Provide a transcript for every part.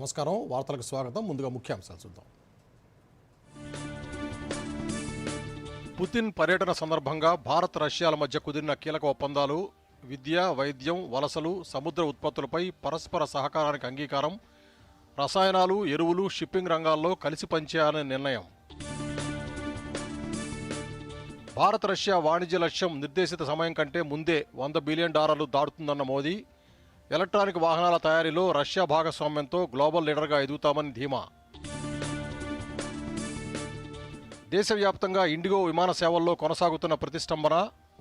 నమస్కారం, వార్తలకు స్వాగతం. ముందుగా ముఖ్యాంశాలు చూద్దాం. పుతిన్ పర్యటన సందర్భంగా భారత్ రష్యాల మధ్య కుదిరిన కీలక ఒప్పందాలు, విద్య, వైద్యం, వలసలు, సముద్ర ఉత్పత్తులపై పరస్పర సహకారానికి అంగీకారం, రసాయనాలు, ఎరువులు, షిప్పింగ్ రంగాల్లో కలిసి పనిచేయాలనే నిర్ణయం. భారత్ రష్యా వాణిజ్య లక్ష్యం నిర్దేశిత సమయం కంటే ముందే $100 బిలియన్ దాటుతుందన్న మోదీ. ఎలక్ట్రానిక్ వాహనాల తయారీలో రష్యా భాగస్వామ్యంతో గ్లోబల్ లీడర్గా ఎదుగుతామని ధీమా. దేశవ్యాప్తంగా ఇండిగో విమాన సేవల్లో కొనసాగుతున్న ప్రతిష్టంభన,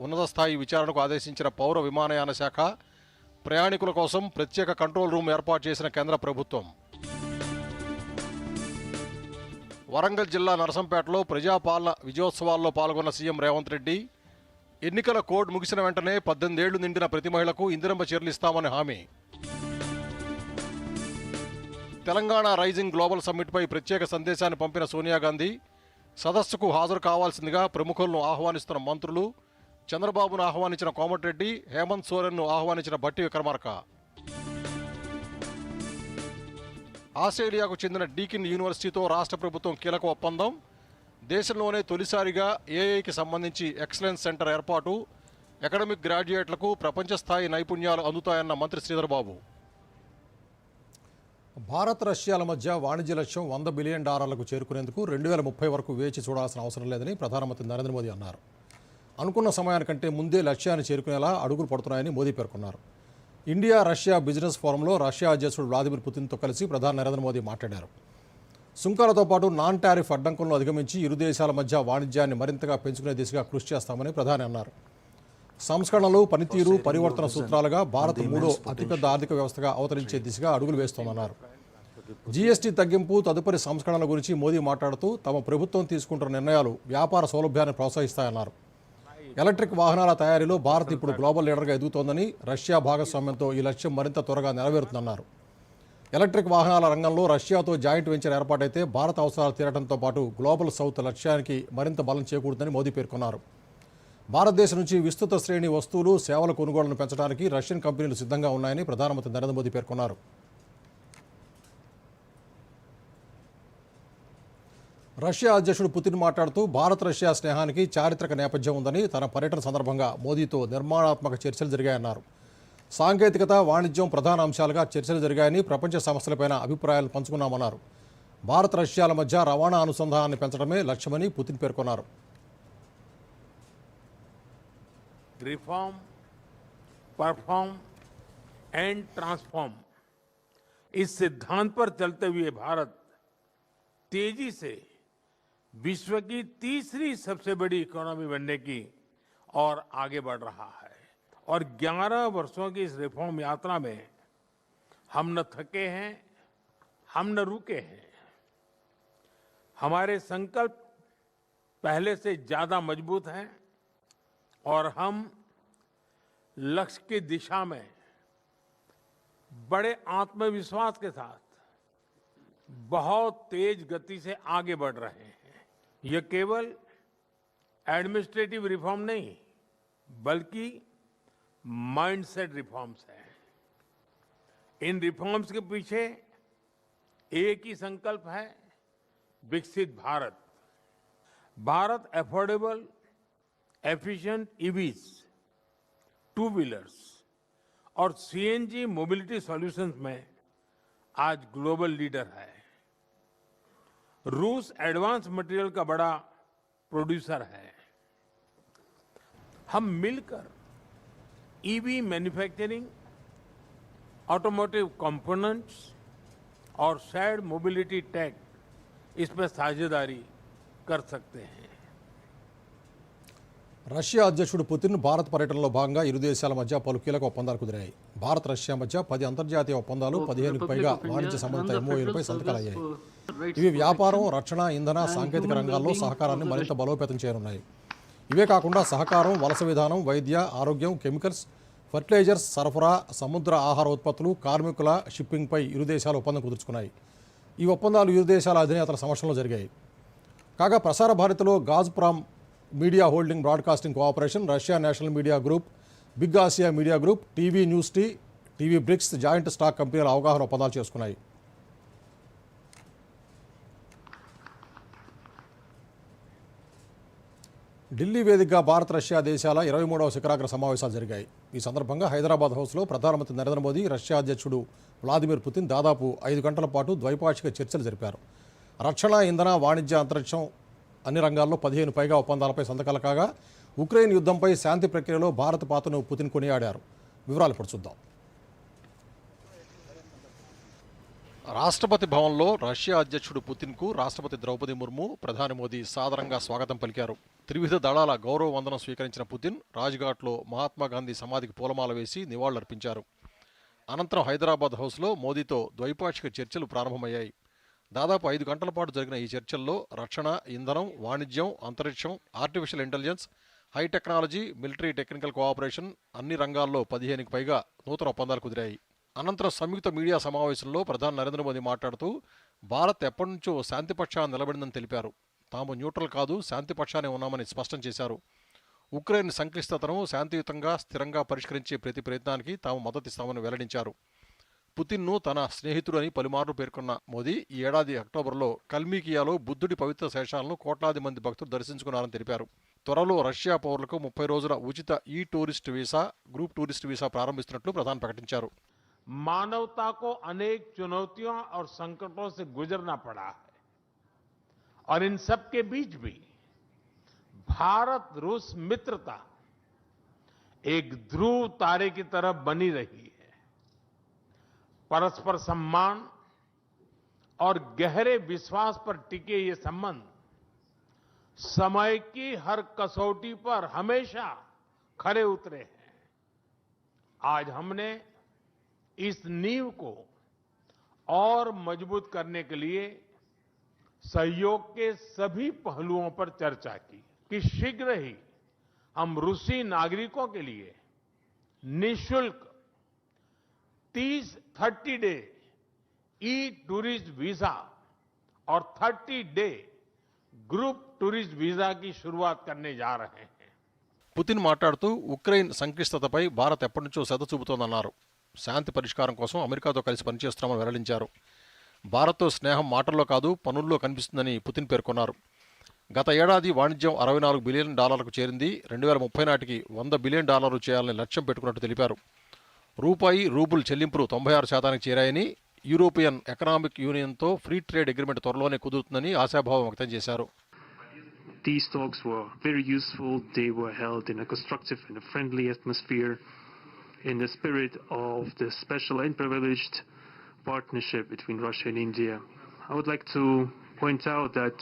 ఉన్నత స్థాయి విచారణకు ఆదేశించిన పౌర విమానయాన శాఖ, ప్రయాణికుల కోసం ప్రత్యేక కంట్రోల్ రూమ్ ఏర్పాటు చేసిన కేంద్ర ప్రభుత్వం. వరంగల్ జిల్లా నరసంపేటలో ప్రజాపాలన విజయోత్సవాల్లో పాల్గొన్న సీఎం రేవంత్ రెడ్డి. ఎన్నికల కోడ్ ముగిసిన వెంటనే 18 ఏళ్లు నిండిన ప్రతి మహిళకు ఇందిరమ్మ చీరలు ఇస్తామని హామీ. తెలంగాణ రైజింగ్ గ్లోబల్ సమ్మిట్పై ప్రత్యేక సందేశాన్ని పంపిన సోనియా గాంధీ. సదస్సుకు హాజరు కావాల్సిందిగా ప్రముఖులను ఆహ్వానిస్తున్న మంత్రులు. చంద్రబాబును ఆహ్వానించిన కోమటిరెడ్డి, హేమంత్ సోరెన్ను ఆహ్వానించిన భట్టి విక్రమార్క. ఆస్ట్రేలియాకు చెందిన డీకిన్ యూనివర్సిటీతో రాష్ట్ర ప్రభుత్వం కీలక ఒప్పందం. దేశంలోనే తొలిసారిగా ఏఐకి సంబంధించి ఎక్సలెన్స్ సెంటర్ ఏర్పాటు. అకాడమిక్ గ్రాడ్యుయేట్లకు ప్రపంచ స్థాయి నైపుణ్యాలు అందుతాయన్న మంత్రి శ్రీధర్ బాబు. భారత్ రష్యాల మధ్య వాణిజ్య లక్ష్యం $100 బిలియన్ చేరుకునేందుకు 2030 వరకు వేచి చూడాల్సిన అవసరం లేదని ప్రధానమంత్రి నరేంద్ర మోదీ అన్నారు. అనుకున్న సమయానికంటే ముందే లక్ష్యాన్ని చేరుకునేలా అడుగులు పడుతున్నాయని మోదీ పేర్కొన్నారు. ఇండియా రష్యా బిజినెస్ ఫోరంలో రష్యా అధ్యక్షుడు వ్లాదిమిర్ పుతిన్తో కలిసి ప్రధాని నరేంద్ర మోదీ మాట్లాడారు. సుంకాలతో పాటు నాన్ టారిఫ్ అడ్డంకులను అధిగమించి ఇరు దేశాల మధ్య వాణిజ్యాన్ని మరింతగా పెంచుకునే దిశగా కృషి చేస్తామని ప్రధాని అన్నారు. సంస్కరణలు, పనితీరు, పరివర్తన సూత్రాలుగా భారత్ 3వ అతిపెద్ద ఆర్థిక వ్యవస్థగా అవతరించే దిశగా అడుగులు వేస్తోందన్నారు. జీఎస్టీ తగ్గింపు, తదుపరి సంస్కరణల గురించి మోదీ మాట్లాడుతూ తమ ప్రభుత్వం తీసుకుంటున్న నిర్ణయాలు వ్యాపార సౌలభ్యాన్ని ప్రోత్సహిస్తాయన్నారు. ఎలక్ట్రిక్ వాహనాల తయారీలో భారత్ ఇప్పుడు గ్లోబల్ లీడర్గా ఎదుగుతోందని, రష్యా భాగస్వామ్యంతో ఈ లక్ష్యం మరింత త్వరగా నెరవేరుతుందన్నారు. ఎలక్ట్రిక్ వాహనాల రంగంలో రష్యాతో జాయింట్ వెంచర్ ఏర్పాటైతే భారత అవసరాలు తీరడంతో పాటు గ్లోబల్ సౌత్ లక్ష్యానికి మరింత బలం చేకూరుతుందని మోదీ పేర్కొన్నారు. భారతదేశం నుంచి విస్తృత శ్రేణి వస్తువులు, సేవల కొనుగోళ్లను పెంచడానికి రష్యన్ కంపెనీలు సిద్ధంగా ఉన్నాయని ప్రధానమంత్రి నరేంద్ర మోదీ పేర్కొన్నారు. రష్యా అధ్యక్షుడు పుతిన్ మాట్లాడుతూ భారత్ రష్యా స్నేహానికి చారిత్రక నేపథ్యం ఉందని, తన పర్యటన సందర్భంగా మోదీతో నిర్మాణాత్మక చర్చలు జరిగాయన్నారు. సాంకేతికత, వాణిజ్యం ప్రధాన అంశాలుగా చర్చలు జరిగాయని, ప్రపంచ సమస్యలపైన అభిప్రాయాలు పంచుకున్నామన్నారు. భారత్ రష్యాల మధ్య రవాణా అనుసంధానాన్ని పెంచడమే లక్ష్యమని పుతిన్ పేర్కొన్నారు. रिफॉर्म, परफॉर्म एंड ट्रांसफॉर्म, इस सिद्धांत पर चलते हुए भारत तेजी से विश्व की तीसरी सबसे बड़ी इकोनॉमी बनने की और आगे बढ़ रहा है. और 11 वर्षों की इस रिफॉर्म यात्रा में हम न थके हैं, हम न रुके हैं. हमारे संकल्प पहले से ज्यादा मजबूत हैं और हम लक्ष्य की दिशा में बड़े आत्मविश्वास के साथ बहुत तेज गति से आगे बढ़ रहे हैं. यह केवल एडमिनिस्ट्रेटिव रिफॉर्म नहीं, बल्कि माइंडसेट रिफॉर्म्स हैं. इन रिफॉर्म्स के पीछे एक ही संकल्प है, विकसित Bharat. Bharat affordable, efficient EVs, two wheelers और सीएनजी मोबिलिटी सॉल्यूशंस में आज ग्लोबल लीडर है. रूस एडवांस मटेरियल का बड़ा प्रोड्यूसर है. हम मिलकर ईवी मैन्युफैक्चरिंग, ऑटोमोटिव कंपोनेंट्स और शेयर्ड मोबिलिटी टेक इसमें साझेदारी कर सकते हैं. రష్యా అధ్యక్షుడు పుతిన్ భారత్ పర్యటనలో భాగంగా ఇరు దేశాల మధ్య పలు కీలక ఒప్పందాలు కుదిరాయి. భారత్ రష్యా మధ్య 10 అంతర్జాతీయ ఒప్పందాలు, 15కు పైగా వాణిజ్య సంబంధిత ఎంఓయూలపై సంతకాలయ్యాయి. ఇవి వ్యాపారం, రక్షణ, ఇంధన, సాంకేతిక రంగాల్లో సహకారాన్ని మరింత బలోపేతం చేయనున్నాయి. ఇవే కాకుండా సహకారం, వలస విధానం, వైద్య, ఆరోగ్యం, కెమికల్స్, ఫర్టిలైజర్స్ సరఫరా, సముద్ర ఆహార ఉత్పత్తులు, కార్మికుల షిప్పింగ్పై ఇరు దేశాలు ఒప్పందం కుదుర్చుకున్నాయి. ఈ ఒప్పందాలు ఇరు దేశాల అధినేతల సమక్షంలో జరిగాయి. కాగా ప్రసార భారతిలో Gazprom media holding broadcasting cooperation, Russia national media group, big Asia media group, TV news TV BRICS joint stock కంపెనీల అవగాహన ఒప్పందాలు చేసుకున్నాయి. ఢిల్లీ వేదికగా భారత్ రష్యా దేశాల 23వ శిఖరాగ్ర సమావేశాలు జరిగాయి. ఈ సందర్భంగా హైదరాబాద్ హౌస్లో ప్రధానమంత్రి నరేంద్ర మోదీ, రష్యా అధ్యక్షుడు వ్లాదిమిర్ పుతిన్ దాదాపు 5 గంటల పాటు ద్వైపాక్షిక చర్చలు జరిపారు. రక్షణ, ఇంధన, వాణిజ్య, అంతరిక్షం అన్ని రంగాల్లో 15 పైగా ఒప్పందాలపై సంతకాలు కాగా ఉక్రెయిన్ యుద్ధంపై శాంతి ప్రక్రియలో భారత్ పాత్రను పుతిన్ కొనియాడారు. వివరాలు ఇప్పుడు చూద్దాం. రాష్ట్రపతి భవన్లో రష్యా అధ్యక్షుడు పుతిన్కు రాష్ట్రపతి ద్రౌపది ముర్ము, ప్రధాని మోదీ సాదరంగా స్వాగతం పలికారు. త్రివిధ దళాల గౌరవ వందనం స్వీకరించిన పుతిన్ రాజ్ఘాట్లో మహాత్మాగాంధీ సమాధికి పూలమాల వేసి నివాళులర్పించారు. అనంతరం హైదరాబాద్ హౌస్లో మోదీతో ద్వైపాక్షిక చర్చలు ప్రారంభమయ్యాయి. దాదాపు 5 గంటల పాటు జరిగిన ఈ చర్చల్లో రక్షణ, ఇంధనం, వాణిజ్యం, అంతరిక్షం, artificial intelligence, high technology, military technical cooperation అన్ని రంగాల్లో 15కి పైగా నూతన ఒప్పందాలు కుదిరాయి. అనంతరం సంయుక్త మీడియా సమావేశంలో ప్రధాని నరేంద్ర మోదీ మాట్లాడుతూ భారత్ ఎప్పటి నుంచో శాంతిపక్షాన్ని నిలబడిందని తెలిపారు. తాము న్యూట్రల్ కాదు, శాంతిపక్షానే ఉన్నామని స్పష్టం చేశారు. ఉక్రెయిన్ సంక్లిష్టతను శాంతియుతంగా, స్థిరంగా పరిష్కరించే ప్రతి ప్రయత్నానికి తాము మద్దతిస్తామని వెల్లడించారు. పుతిన్ను తన స్నేహితుడు అని పలుమార్లు పేర్కొన్న మోదీ ఈ ఏడాది అక్టోబర్లో కల్మీకియాలో బుద్ధుడి పవిత్ర శేషాలను కోట్లాది మంది భక్తులు దర్శించుకున్నారని తెలిపారు. త్వరలో రష్యా పౌరులకు 30 రోజుల ఉచిత tourist visa, group tourist visa ప్రారంభిస్తున్నట్లు ప్రధాని ప్రకటించారు. मानवता को अनेक चुनौतियों और संकटों से गुजरना पड़ा है और इन सब के बीच भी भारत रूस मित्रता एक ध्रुव तारे की तरह बनी रही है. परस्पर सम्मान और गहरे विश्वास पर टिके ये संबंध समय की हर कसौटी पर हमेशा खरे उतरे हैं. आज हमने इस नींव को और मजबूत करने के लिए सहयोग के सभी पहलुओं पर चर्चा की कि शीघ्र ही हम रूसी नागरिकों के लिए निःशुल्क 30 डे टूरिस्ट वीजा और 30 डे ग्रुप टूरिस्ट वीजा की शुरुआत करने जा रहे हैं. పుతిన్ మాట్లాడుతూ ఉక్రెయిన్ సంక్లిష్టతపై భారత్ ఎప్పటి నుంచో శ్రద్ధ చూపుతోందన్నారు. శాంతి పరిష్కారం కోసం అమెరికాతో కలిసి పనిచేస్తున్నామని వెల్లడించారు. భారత్తో స్నేహం మాటల్లో కాదు, పనుల్లో కనిపిస్తుందని పుతిన్ పేర్కొన్నారు. గత ఏడాది వాణిజ్యం $64 బిలియన్ చేరింది. 2030 నాటికి $100 బిలియన్ చేయాలని లక్ష్యం పెట్టుకున్నట్టు తెలిపారు. రూబుల్ చెల్లింపులు 96% చేరాయని, యూరోపియన్ ఎకనామిక్ యూనియన్తో ఫ్రీ ట్రేడ్ అగ్రిమెంట్ త్వరలోనే కుదురుతుందని ఆశాభావం వ్యక్తం చేశారు. These talks were very useful. They were held in a constructive and a friendly atmosphere, in the spirit of the special and privileged partnership between Russia and India. I would like to point out that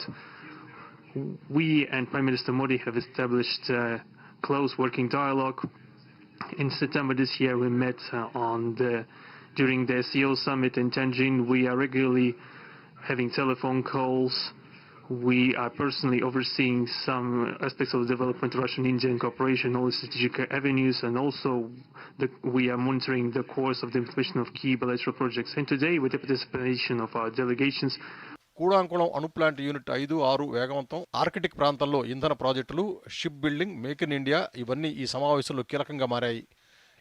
we and Prime Minister Modi have established a close working dialogue. In September this year, we met during the SEO summit in Tianjin. We are regularly having telephone calls. We are personally overseeing some aspects of the development of Russian-Indian cooperation, all the strategic avenues, and also we are monitoring the course of the implementation of key bilateral projects. And today, with the participation of our delegations, కూడాంకుళం అణు plant unit 5, 6 వేగవంతం, Arctic ప్రాంతంలో ఇంధన ప్రాజెక్టులు, ship building, make in India ఇవన్నీ ఈ సమావేశంలో కీలకంగా మారాయి.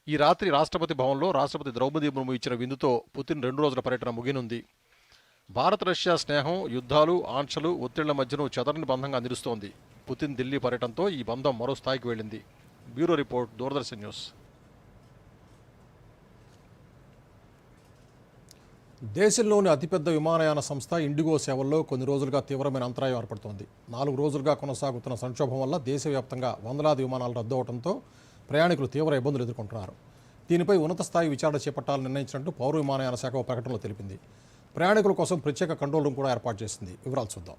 ఈ రాత్రి రాష్ట్రపతి భవన్లో రాష్ట్రపతి ద్రౌపది ముర్ము ఇచ్చిన విందుతో పుతిన్ 2 రోజుల పర్యటన ముగినుంది. భారత్ రష్యా స్నేహం యుద్ధాలు, ఆంక్షలు, ఒత్తిళ్ల మధ్యను చెదరని బంధంగా నిలుస్తోంది. పుతిన్ ఢిల్లీ పర్యటనతో ఈ బంధం మరో స్థాయికి వెళ్ళింది. Bureau report, Doordarshan news. దేశంలోని అతిపెద్ద విమానయాన సంస్థ ఇండిగో సేవల్లో కొన్ని రోజులుగా తీవ్రమైన అంతరాయం ఏర్పడుతోంది. 4 రోజులుగా కొనసాగుతున్న సంక్షోభం వల్ల దేశవ్యాప్తంగా వందలాది విమానాలు రద్దు అవడంతో ప్రయాణికులు తీవ్ర ఇబ్బందులు ఎదుర్కొంటున్నారు. దీనిపై ఉన్నత స్థాయి విచారణ చేపట్టాలని నిర్ణయించినట్టు పౌర విమానయాన శాఖ ఒక ప్రకటనలో తెలిపింది. ప్రయాణికుల కోసం ప్రత్యేక కంట్రోల్ రూమ్ కూడా ఏర్పాటు చేసింది. వివరాలు చూద్దాం.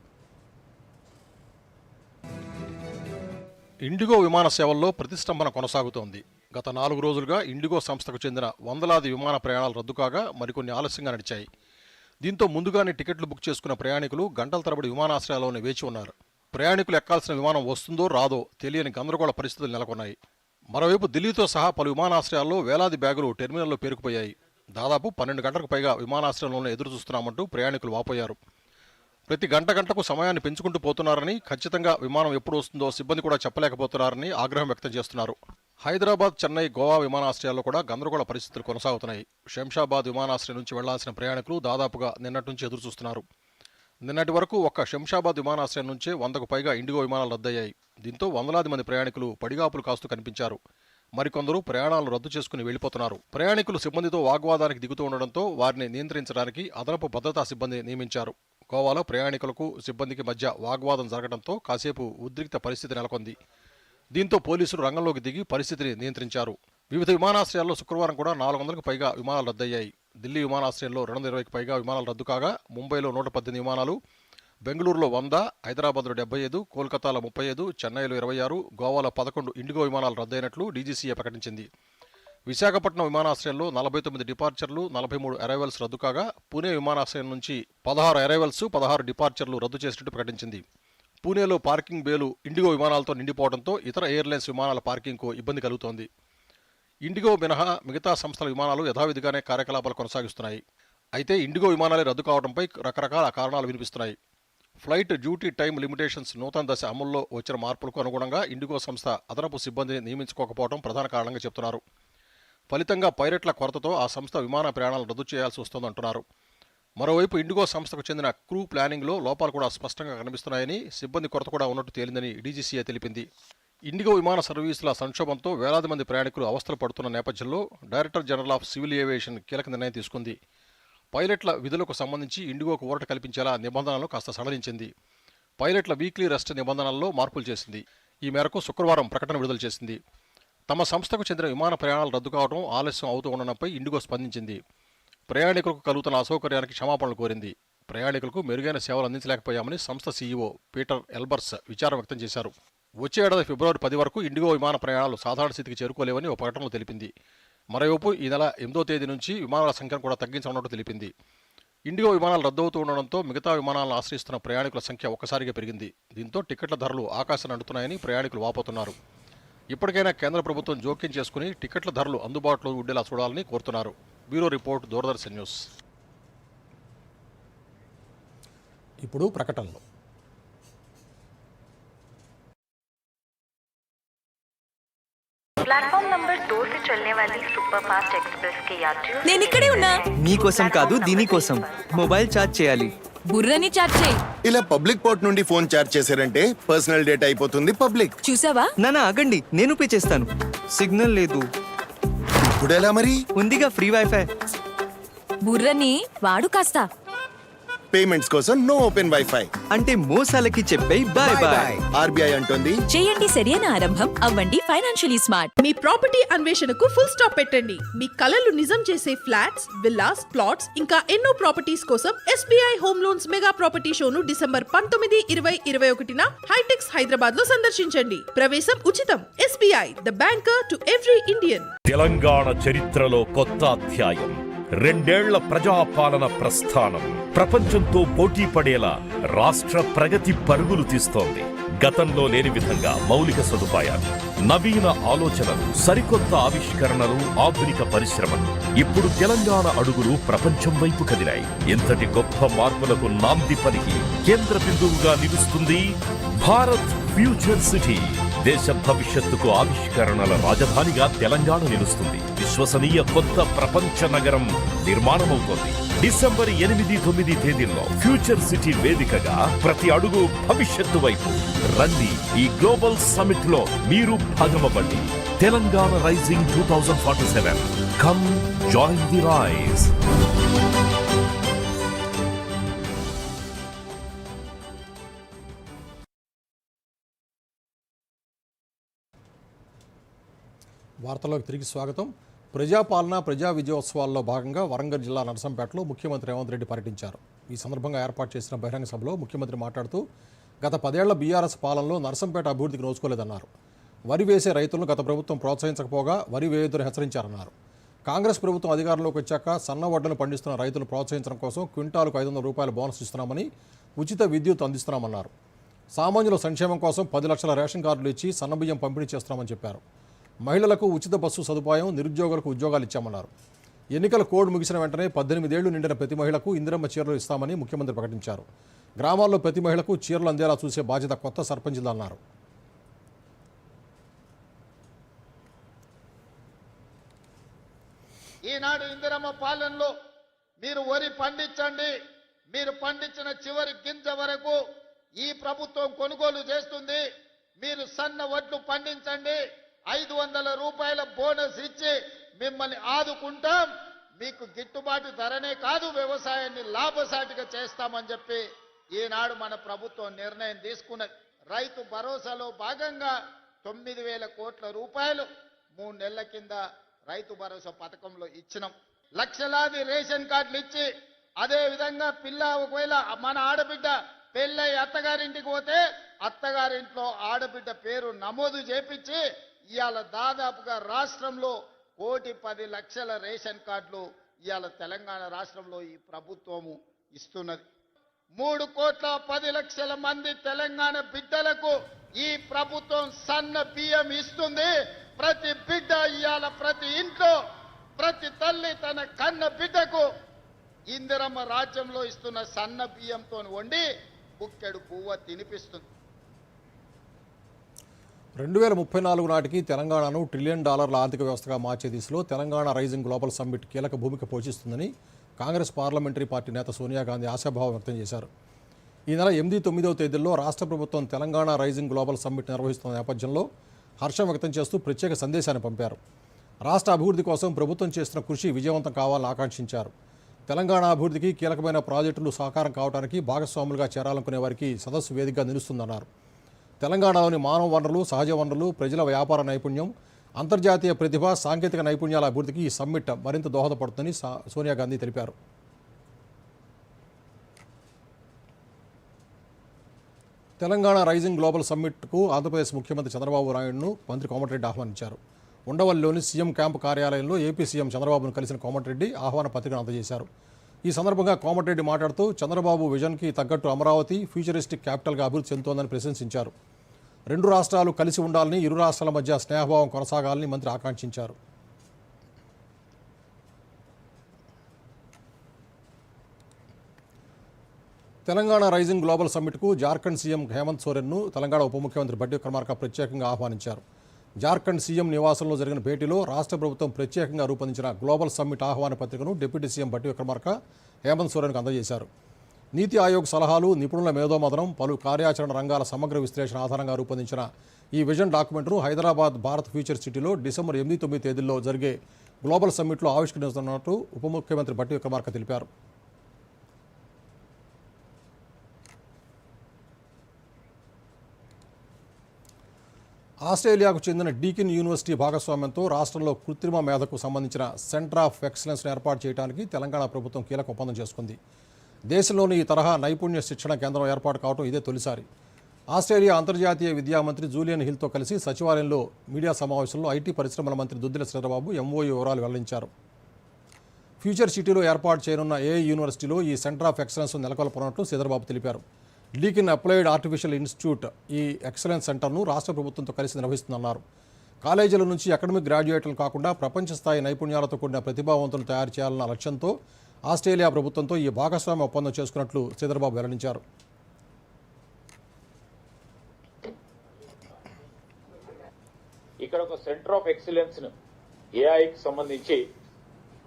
ఇండిగో విమాన సేవల్లో ప్రతిష్టంభన కొనసాగుతోంది. గత 4 రోజులుగా ఇండిగో సంస్థకు చెందిన వందలాది విమాన ప్రయాణాలు రద్దు కాగా మరికొన్ని ఆలస్యంగా నడిచాయి. దీంతో ముందుగానే టికెట్లు బుక్ చేసుకున్న ప్రయాణికులు గంటల తరబడి విమానాశ్రయాల్లోనే వేచి ఉన్నారు. ప్రయాణికులు ఎక్కాల్సిన విమానం వస్తుందో రాదో తెలియని గందరగోళ పరిస్థితులు నెలకొన్నాయి. మరోవైపు ఢిల్లీతో సహా పలు విమానాశ్రయాల్లో వేలాది బ్యాగులు టెర్మినల్లో పేరుకుపోయాయి. దాదాపు 12 గంటలకు పైగా విమానాశ్రయంలోనే ఎదురు చూస్తున్నామంటూ ప్రయాణికులు వాపోయారు. ప్రతి గంటకు సమయాన్ని పెంచుకుంటూ పోతున్నారని, ఖచ్చితంగా విమానం ఎప్పుడు వస్తుందో సిబ్బంది కూడా చెప్పలేకపోతున్నారని ఆగ్రహం వ్యక్తం చేస్తున్నారు. హైదరాబాద్, చెన్నై, గోవా విమానాశ్రయాల్లో కూడా గందరగోళ పరిస్థితులు కొనసాగుతున్నాయి. శంషాబాద్ విమానాశ్రయం నుంచి వెళ్లాల్సిన ప్రయాణికులు దాదాపుగా నిన్నటి నుంచి ఎదురు చూస్తున్నారు. నిన్నటి వరకు ఒక్క శంషాబాద్ విమానాశ్రయం నుంచే 100కు పైగా ఇండిగో విమానాలు రద్దయ్యాయి. దీంతో వందలాది మంది ప్రయాణికులు పడిగాపులు కాస్తూ కనిపించారు. మరికొందరు ప్రయాణాలు రద్దు చేసుకుని వెళ్లిపోతున్నారు. ప్రయాణికులు సిబ్బందితో వాగ్వాదానికి దిగుతూ ఉండడంతో వారిని నియంత్రించడానికి అదనపు భద్రతా సిబ్బంది నియమించారు. గోవాలో ప్రయాణికులకు సిబ్బందికి మధ్య వాగ్వాదం జరగడంతో కాసేపు ఉద్రిక్త పరిస్థితి నెలకొంది. దీంతో పోలీసులు రంగంలోకి దిగి పరిస్థితిని నియంత్రించారు. వివిధ విమానాశ్రయాల్లో శుక్రవారం కూడా 400కు పైగా విమానాలు రద్దయ్యాయి. ఢిల్లీ విమానాశ్రయంలో 220కి పైగా విమానాలు రద్దు కాగా ముంబైలో 118 విమానాలు, బెంగళూరులో 100, హైదరాబాద్లో 75, కోల్కతాలో 35, చెన్నైలో 26, గోవాలో 11 ఇండిగో విమానాలు రద్దయినట్లు డీజీసీఏ ప్రకటించింది. విశాఖపట్నం విమానాశ్రయంలో 49 డిపార్చర్లు, 43 అరైవల్స్ రద్దు కాగా పూణే విమానాశ్రయం నుంచి 16 అరైవల్స్, 16 డిపార్చర్లు రద్దు చేసినట్టు ప్రకటించింది. పూణేలో పార్కింగ్ బేలు ఇండిగో విమానాలతో నిండిపోవడంతో ఇతర ఎయిర్లైన్స్ విమానాల పార్కింగ్కు ఇబ్బంది కలుగుతోంది. ఇండిగో మినహా మిగతా సంస్థల విమానాలు యథావిధిగానే కార్యకలాపాలు కొనసాగిస్తున్నాయి. అయితే ఇండిగో విమానాలే రద్దు కావడంపై రకరకాల కారణాలు వినిపిస్తున్నాయి. ఫ్లైట్ డ్యూటీ టైం లిమిటేషన్స్ నూతన దశ అమల్లో వచ్చిన మార్పులకు అనుగుణంగా ఇండిగో సంస్థ అదనపు సిబ్బందిని నియమించుకోకపోవడం ప్రధాన కారణంగా చెబుతున్నారు. ఫలితంగా పైలట్ల కొరతతో ఆ సంస్థ విమాన ప్రయాణాలు రద్దు చేయాల్సి వస్తోందంటున్నారు. మరోవైపు ఇండిగో సంస్థకు చెందిన క్రూ ప్లానింగ్లో లోపాలు కూడా స్పష్టంగా కనిపిస్తున్నాయని, సిబ్బంది కొరత కూడా ఉన్నట్టు తేలిందని డీజీసీఏ తెలిపింది. ఇండిగో విమాన సర్వీసుల సంక్షోభంతో వేలాది మంది ప్రయాణికులు అవస్థలు పడుతున్న నేపథ్యంలో director general of civil aviation కీలక నిర్ణయం తీసుకుంది. పైలట్ల విధులకు సంబంధించి ఇండిగోకు ఊరట కల్పించేలా నిబంధనలను కాస్త సడలించింది. పైలట్ల వీక్లీ రెస్ట్ నిబంధనల్లో మార్పులు చేసింది. ఈ మేరకు శుక్రవారం ప్రకటన విడుదల చేసింది. తమ సంస్థకు చెందిన విమాన ప్రయాణాలు రద్దు కావడం ఆలస్యం అవుతూ ఉండడంపై ఇండిగో స్పందించింది. ప్రయాణికులకు కలుగుతున్న అసౌకర్యానికి క్షమాపణలు కోరింది. ప్రయాణికులకు మెరుగైన సేవలు అందించలేకపోయామని సంస్థ సీఈఓ పీటర్ ఎల్బర్స్ విచారం వ్యక్తం చేశారు. వచ్చే ఏడాది ఫిబ్రవరి 10 వరకు ఇండిగో విమాన ప్రయాణాలు సాధారణ స్థితికి చేరుకోలేవని ఒక ప్రకటనలో తెలిపింది. మరోవైపు ఈ నెల 8వ తేదీ నుంచి విమానాల సంఖ్యను కూడా తగ్గించనున్నట్టు తెలిపింది. ఇండిగో విమానాలు రద్దవుతూ ఉండడంతో మిగతా విమానాలను ఆశ్రయిస్తున్న ప్రయాణికుల సంఖ్య ఒక్కసారిగా పెరిగింది. దీంతో టికెట్ల ధరలు ఆకాశాన్ని అంటున్నాయని ప్రయాణికులు వాపోతున్నారు. ఇప్పటికైనా కేంద్ర ప్రభుత్వం జోక్యం చేసుకుని టికెట్ల ధరలు అందుబాటులో ఉండేలా చూడాలని కోరుతున్నారు. Bureau report, Doordarshan news. ఇప్పుడు ప్రకటనలు. प्लेटफॉर्म नंबर 2 से चलने वाली सुपरफास्ट एक्सप्रेस के यात्रियों నేను ఇక్కడే ఉన్నా. మీకోసం కాదు దీనికోసం మొబైల్ ఛార్జ్ చేయాలి. బుర్రని చాట్ చేయి. ఇలా పబ్లిక్ పోర్ట్ నుండి ఫోన్ చార్జ్ చేశారంటే పర్సనల్ డేటా అయిపోతుంది పబ్లిక్. చూసావా? నానా ఆగండి, నేను పే చేస్తాను. సిగ్నల్ లేదు. ఇప్పుడు ఎలా మరి? ఉందిగా ఫ్రీ వైఫై. బుర్రని వాడు కాస్త. పేమెంట్స్ కోసం నో ఓపెన్ వైఫై. అంటే మోసాలకి చెప్పే బాయ్ బాయ్. ఆర్బీఐ అంటోంది చేయండి సరైన ఆరంభం, అవ్వండి ఫైనాన్షియలీ స్మార్ట్. మీ ప్రాపర్టీ అన్వేషణకు ఫుల్ స్టాప్ పెట్టండి. మీ కలలు నిజం చేసే ఫ్లాట్స్, విల్లాస్, ప్లాట్స్ ఇంకా ఎన్నో ప్రాపర్టీస్ కోసం SBI home loans mega property షోను డిసెంబర్ 19, 20, 21న హైటెక్స్ హైదరాబాద్ లో సందర్శించండి. ప్రవేశం ఉచితం. SBI, the banker to every Indian. Telangana చరిత్రలో కొత్త అధ్యాయం. 2 ఏళ్ల ప్రజాపాలన ప్రస్థానం. ప్రపంచంతో పోటీ పడేలా రాష్ట్ర ప్రగతి పరుగులు తీస్తోంది. గతంలో లేని విధంగా మౌలిక సదుపాయాలు, నవీన ఆలోచనలు, సరికొత్త ఆవిష్కరణలు, ఆధునిక పరిశ్రమలు. ఇప్పుడు తెలంగాణ అడుగులు ప్రపంచం వైపు కదిలాయి. ఇంతటి గొప్ప మార్పులకు నాంది పలికి కేంద్ర బిందువుగా నిలుస్తుంది భారత్ ఫ్యూచర్ సిటీ. దేశ భవిష్యత్తుకు ఆవిష్కరణల రాజధానిగా తెలంగాణ నిలుస్తుంది. విశ్వసనీయ కొత్త ప్రపంచ నగరం నిర్మాణమవుతోంది. డిసెంబర్ 8, 9 తేదీల్లో ఫ్యూచర్ సిటీ వేదికగా ప్రతి అడుగు భవిష్యత్తు వైపు. రండి, ఈ గ్లోబల్ సమిట్ లో మీరు భాగమవ్వండి. Telangana rising 2047. Come join the rise. వార్తల్లోకి తిరిగి స్వాగతం. ప్రజాపాలన, ప్రజా విజయోత్సవాల్లో భాగంగా వరంగల్ జిల్లా నరసంపేటలో ముఖ్యమంత్రి రేవంత్ రెడ్డి పర్యటించారు. ఈ సందర్భంగా ఏర్పాటు చేసిన బహిరంగ సభలో ముఖ్యమంత్రి మాట్లాడుతూ గత 10 ఏళ్ల బీఆర్ఎస్ పాలనలో నరసంపేట అభివృద్ధికి నోచుకోలేదన్నారు. వరి వేసే రైతులను గత ప్రభుత్వం ప్రోత్సహించకపోగా వరి వేయొద్దని హెచ్చరించారన్నారు. కాంగ్రెస్ ప్రభుత్వం అధికారంలోకి వచ్చాక సన్న వడ్లను పండిస్తున్న రైతులను ప్రోత్సహించడం కోసం క్వింటాలకు 500 రూపాయల బోనస్ ఇస్తున్నామని, ఉచిత విద్యుత్ అందిస్తున్నామన్నారు. సామాన్యుల సంక్షేమం కోసం 10 లక్షల రేషన్ కార్డులు ఇచ్చి సన్నబియ్యం పంపిణీ చేస్తున్నామని చెప్పారు. మహిళలకు ఉచిత బస్సు సదుపాయం, నిరుద్యోగులకు ఉద్యోగాలు ఇచ్చామన్నారు. ఎన్నికల కోడ్ ముగిసిన వెంటనే 18 ఏళ్లు నిండిన ప్రతి మహిళకు ఇందిరమ్మ చీరలు ఇస్తామని ముఖ్యమంత్రి ప్రకటించారు. గ్రామాల్లో ప్రతి మహిళకు చీరలు అందేలా చూసే బాధ్యత కొత్త సర్పంచులన్నారు. ఈనాడు ఇందిరమ్మ పాలనలో మీరు వరి పండించండి, మీరు పండించిన చివరి గింజ వరకు ఈ ప్రభుత్వం కొనుగోలు చేస్తుంది. మీరు సన్న వడ్లు పండించండి, 500 రూపాయల బోనస్ ఇచ్చి మిమ్మల్ని ఆదుకుంటాం. మీకు గిట్టుబాటు ధరనే కాదు, వ్యవసాయాన్ని లాభసాటిగా చేస్తామని చెప్పి ఈనాడు మన ప్రభుత్వం నిర్ణయం తీసుకున్నది. రైతు భరోసాలో భాగంగా 9,000 కోట్ల రూపాయలు 3 నెలల కింద రైతు భరోసా పథకంలో ఇచ్చినాం. లక్షలాది రేషన్ కార్డులు ఇచ్చి, అదే విధంగా ఒకవేళ మన ఆడబిడ్డ పెళ్ళై అత్తగారింటికి పోతే అత్తగారింట్లో ఆడబిడ్డ పేరు నమోదు చేపించి ఇవాళ దాదాపుగా రాష్ట్రంలో 1,10,00,000 రేషన్ కార్డులు ఇవాళ తెలంగాణ రాష్ట్రంలో ఈ ప్రభుత్వము ఇస్తున్నది. 3,10,00,000 మంది తెలంగాణ బిడ్డలకు ఈ ప్రభుత్వం సన్న బియ్యం ఇస్తుంది. ప్రతి బిడ్డ ఇవాళ ప్రతి ఇంట్లో ప్రతి తల్లి తన కన్న బిడ్డకు ఇందిరమ్మ రాజ్యంలో ఇస్తున్న సన్న బియ్యంతో వండి బుక్కెడు పువ్వ తినిపిస్తుంది. 2034 నాటికి తెలంగాణను $1 ట్రిలియన్ ఆర్థిక వ్యవస్థగా మార్చే దిశలో తెలంగాణ రైజింగ్ గ్లోబల్ సమ్మిట్ కీలక భూమిక పోషిస్తుందని కాంగ్రెస్ పార్లమెంటరీ పార్టీ నేత సోనియా గాంధీ ఆశాభావం వ్యక్తం చేశారు. ఈ నెల 8, 9 తేదీల్లో రాష్ట్ర ప్రభుత్వం తెలంగాణ రైజింగ్ గ్లోబల్ సమ్మిట్ నిర్వహిస్తున్న నేపథ్యంలో హర్షం వ్యక్తం చేస్తూ ప్రత్యేక సందేశాన్ని పంపారు. రాష్ట్ర అభివృద్ధి కోసం ప్రభుత్వం చేస్తున్న కృషి విజయవంతం కావాలని ఆకాంక్షించారు. తెలంగాణ అభివృద్ధికి కీలకమైన ప్రాజెక్టులు సాకారం కావడానికి భాగస్వాములుగా చేరాలనుకునే వారికి సదస్సు వేదికగా నిలుస్తుందన్నారు. తెలంగాణలోని మానవ వనరులు, సహజ వనరులు, ప్రజల వ్యాపార నైపుణ్యం, అంతర్జాతీయ ప్రతిభ, సాంకేతిక నైపుణ్యాల అభివృద్ధికి ఈ సమ్మిట్ మరింత దోహదపడుతుందని సోనియా గాంధీ తెలిపారు. తెలంగాణ రైజింగ్ గ్లోబల్ సమ్మిట్కు ఆంధ్రప్రదేశ్ ముఖ్యమంత్రి చంద్రబాబు నాయుడును మంత్రి కోమటిరెడ్డి ఆహ్వానించారు. ఉండవల్లిలోని సీఎం క్యాంపు కార్యాలయంలో ఏపీ సీఎం చంద్రబాబును కలిసిన కోమటిరెడ్డి ఆహ్వాన పత్రికను అందజేశారు. ఈ సందర్భంగా కోమటిరెడ్డి మాట్లాడుతూ చంద్రబాబు విజన్కి తగ్గట్టు అమరావతి ఫ్యూచరిస్టిక్ క్యాపిటల్గా అభివృద్ధి చెందుతోందని ప్రశంసించారు. 2 రాష్ట్రాలు కలిసి ఉండాలని, ఇరు రాష్ట్రాల మధ్య స్నేహభావం కొనసాగాలని మంత్రి ఆకాంక్షించారు. తెలంగాణ రైజింగ్ గ్లోబల్ సమ్మిట్కు జార్ఖండ్ సీఎం హేమంత్ సోరెన్ను తెలంగాణ ఉప ముఖ్యమంత్రి బట్టి విక్రమార్క ప్రత్యేకంగా ఆహ్వానించారు. జార్ఖండ్ సీఎం నివాసంలో జరిగిన భేటీలో రాష్ట్ర ప్రభుత్వం ప్రత్యేకంగా రూపొందించిన గ్లోబల్ సమ్మిట్ ఆహ్వాన పత్రికను డిప్యూటీ సీఎం బట్టి విక్రమార్క హేమంత్ సోరెన్కు అందజేశారు. నీతి ఆయోగ్ సలహాలు, నిపుణుల మేధోమథనం, పలు కార్యాచరణ రంగాల సమగ్ర విశ్లేషణ ఆధారంగా రూపొందించిన ఈ విజన్ డాక్యుమెంట్ను హైదరాబాద్ భారత్ ఫ్యూచర్ సిటీలో డిసెంబర్ 8, 9 తేదీల్లో జరిగే గ్లోబల్ సమ్మిట్లో ఆవిష్కరిస్తున్నట్టు ఉప ముఖ్యమంత్రి బట్టి విక్రమార్క తెలిపారు. ఆస్ట్రేలియాకు చెందిన డీకిన్ యూనివర్సిటీ భాగస్వామ్యంతో రాష్ట్రంలో కృత్రిమ మేధకు సంబంధించిన సెంటర్ ఆఫ్ ఎక్సలెన్స్ను ఏర్పాటు చేయడానికి తెలంగాణ ప్రభుత్వం కీలక ఒప్పందం చేసుకుంది. దేశంలోని ఈ తరహా నైపుణ్య శిక్షణ కేంద్రం ఏర్పాటు కావడం ఇదే తొలిసారి. ఆస్ట్రేలియా అంతర్జాతీయ విద్యా మంత్రి జూలియన్ హిల్తో కలిసి సచివాలయంలో మీడియా సమావేశంలో ఐటీ పరిశ్రమల మంత్రి దుద్దిల శ్రీధరబాబు ఎంఓయూ వివరాలు వెల్లడించారు. ఫ్యూచర్ సిటీలో ఏర్పాటు చేయనున్న ఏఐ యూనివర్సిటీలో ఈ సెంటర్ ఆఫ్ ఎక్సలెన్స్ నెలకొల్పనున్నట్లు శ్రీధరబాబు తెలిపారు. డీకిన్ అప్లైడ్ ఆర్టిఫిషియల్ ఇన్స్టిట్యూట్ ఈ ఎక్సలెన్స్ సెంటర్ను రాష్ట్ర ప్రభుత్వంతో కలిసి నిర్వహిస్తుందన్నారు. కాలేజీల నుంచి అకాడమిక్ గ్రాడ్యుయేట్లు కాకుండా ప్రపంచ స్థాయి నైపుణ్యాలతో కూడిన ప్రతిభావంతులు తయారు చేయాలన్న లక్ష్యంతో ఆస్ట్రేలియా ప్రభుత్వంతో ఈ భాగస్వామ్య ఒప్పందం చేసుకున్నట్లు శ్రీధరబాబు వెల్లడించారు. ఇక్కడ ఒక సెంటర్ ఆఫ్ ఎక్సలెన్స్ ను ఏఐకి సంబంధించి,